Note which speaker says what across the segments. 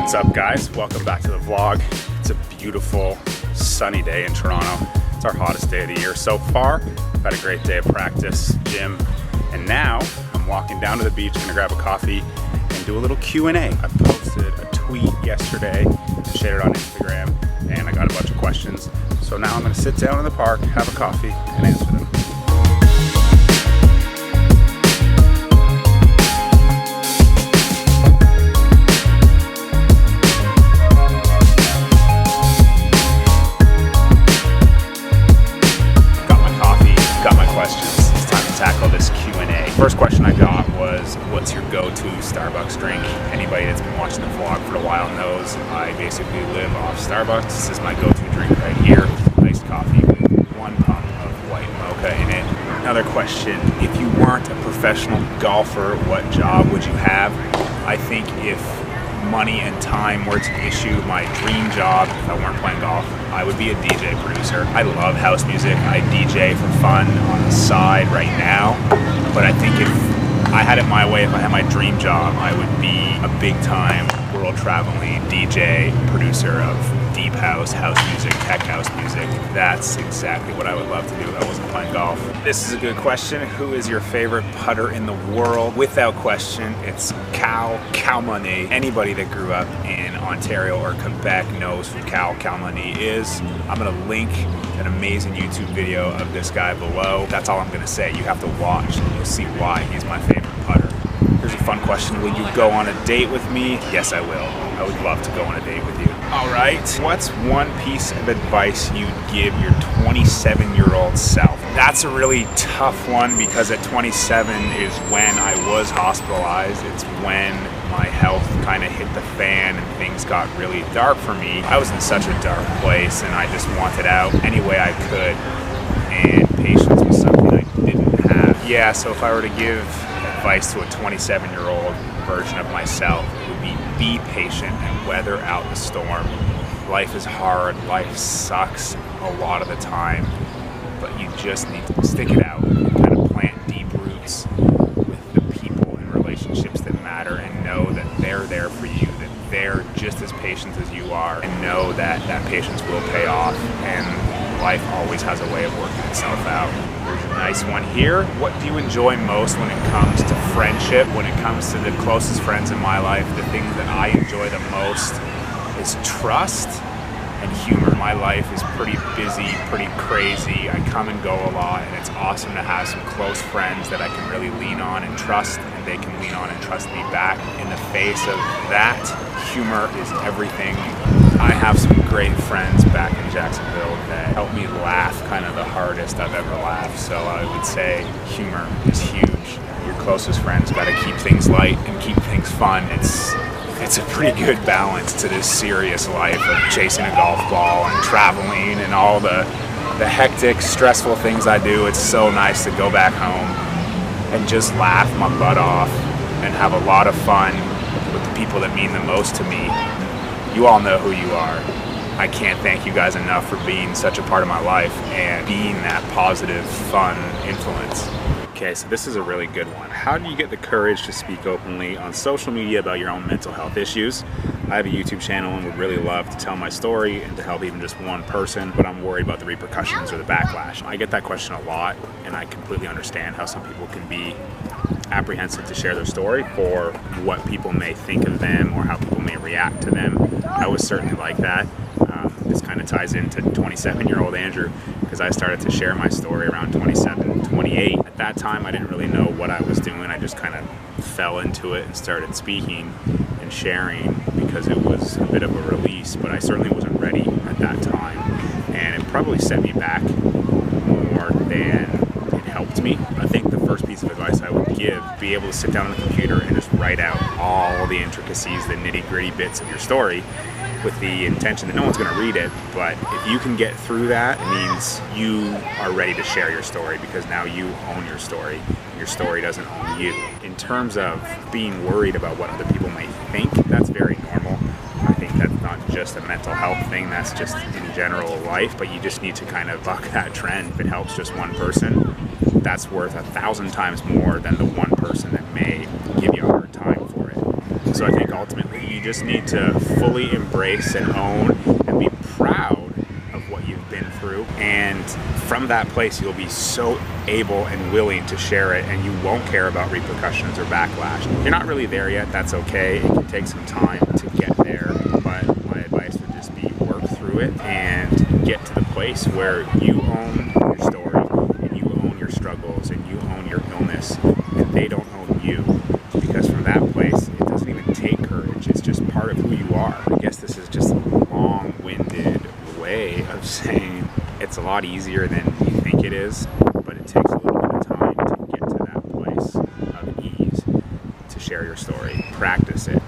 Speaker 1: What's up, guys? Welcome back to the vlog. It's a beautiful sunny day in Toronto. It's our hottest day of the year so far. I've had a great day of practice, gym, and now I'm walking down to the beach, gonna grab a coffee and do a little Q&A. I posted a tweet yesterday, shared it on Instagram, and I got a bunch of questions. So now I'm gonna sit down in the park, have a coffee, and answer them. Tackle this Q&A. First question I got was, what's your go-to Starbucks drink? Anybody that's been watching the vlog for a while knows I basically live off Starbucks. This is my go-to drink right here. Iced coffee with 1 pump of white mocha in it. Another question, if you weren't a professional golfer, what job would you have? I think if money and time were to issue, my dream job, if I weren't playing golf, I would be a DJ producer. I love house music. I DJ for fun on the side right now, but I think if I had it my way, if I had my dream job, I would be a big time world traveling DJ producer of deep house music, tech house music. That's exactly what I would love to do if I wasn't playing golf. This is a good question. Who is your favorite putter in the world? Without question, it's Carmoni. Anybody that grew up in Ontario or Quebec knows who Carmoni is. I'm gonna link an amazing YouTube video of this guy below. That's all I'm gonna say. You have to watch and you'll see why he's my favorite putter. Here's a fun question. Will you go on a date with me? Yes, I will. I would love to go on a date with you. All right. What's one piece of advice you'd give your 27-year-old self? That's a really tough one because at 27 is when I was hospitalized. It's when my health kind of hit the fan and things got really dark for me. I was in such a dark place and I just wanted out any way I could. And patience was something I didn't have. Yeah, so if I were to give advice to a 27-year-old version of myself, it would be patient and weather out the storm. Life is hard, life sucks a lot of the time, but you just need to stick it out and kind of plant deep roots with the people and relationships that matter and know that they're there for you, that they're just as patient as you are, and know that that patience will pay off and life always has a way of working itself out. Here's a nice one here. What do you enjoy most when it comes to friendship? When it comes to the closest friends in my life, the things that I enjoy the most is trust and humor. My life is pretty busy, pretty crazy. I come and go a lot, and it's awesome to have some close friends that I can really lean on and trust, and they can lean on and trust me back. In the face of that, humor is everything. I have some great friends back in Jacksonville that help me laugh kind of the hardest I've ever laughed. So I would say humor is huge. Your closest friends got to keep things light and keep things fun. It's a pretty good balance to this serious life of chasing a golf ball and traveling and all the hectic, stressful things I do. It's so nice to go back home and just laugh my butt off and have a lot of fun with the people that mean the most to me. You all know who you are. I can't thank you guys enough for being such a part of my life and being that positive, fun influence. Okay, so this is a really good one. How do you get the courage to speak openly on social media about your own mental health issues? I have a YouTube channel and would really love to tell my story and to help even just one person, but I'm worried about the repercussions or the backlash. I get that question a lot, and I completely understand how some people can be apprehensive to share their story for what people may think of them or how people may react to them. I was certainly like that. This kind of ties into 27-year-old Andrew because I started to share my story around 27, 28. At that time, I didn't really know what I was doing. I just kind of fell into it and started speaking and sharing because it was a bit of a release, but I certainly wasn't ready at that time. And it probably set me back more than it helped me. I think the first piece of advice I would give, be able to sit down on the computer and just write out all the intricacies, the nitty-gritty bits of your story with the intention that no one's going to read it, but if you can get through that, it means you are ready to share your story because now you own your story. Your story doesn't own you. In terms of being worried about what other people may think, that's very normal. I think that's not just a mental health thing, that's just in general life, but you just need to kind of buck that trend. If it helps just one person, that's worth 1,000 times more than the one person that may give you a hard time for it. So I think ultimately you just need to fully embrace and own and be proud of what you've been through. And from that place, you'll be so able and willing to share it, and you won't care about repercussions or backlash. If you're not really there yet, that's okay. It can take some time to get there, but my advice would just be work through it and get to the place where you own your story and you own your struggles and you own your illness, and they don't own you. Because from that place, it doesn't even take courage. It's just part of who you are. I guess this is just a long-winded way of saying it's a lot easier than you think it is, but it takes a little bit of time to get to that place of ease to share your story. Practice it,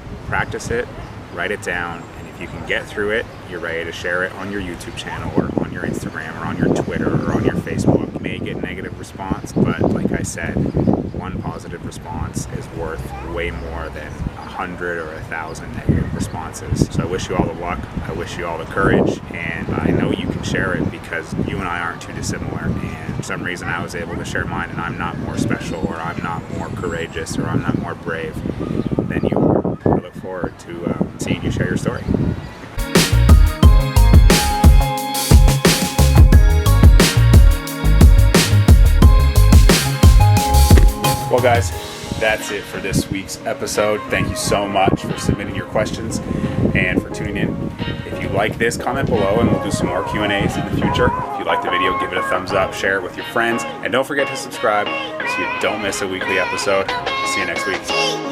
Speaker 1: write it down, and if you can get through it, you're ready to share it on your YouTube channel or on your Instagram or on your Twitter or on your Facebook. You may get negative response, but like I said, one positive response is worth way more than 100 or 1,000 negative responses. So I wish you all the luck. I wish you all the courage, and I know you can share it because you and I aren't too dissimilar, and for some reason I was able to share mine, and I'm not more special, or I'm not more courageous, or I'm not more brave than you are. I look forward to seeing you share your story. Well, guys, that's it for this week's episode. Thank you so much for submitting your questions and for tuning in. If you like this, comment below and we'll do some more Q&As in the future. If you like the video, give it a thumbs up, share it with your friends, and don't forget to subscribe so you don't miss a weekly episode. See you next week.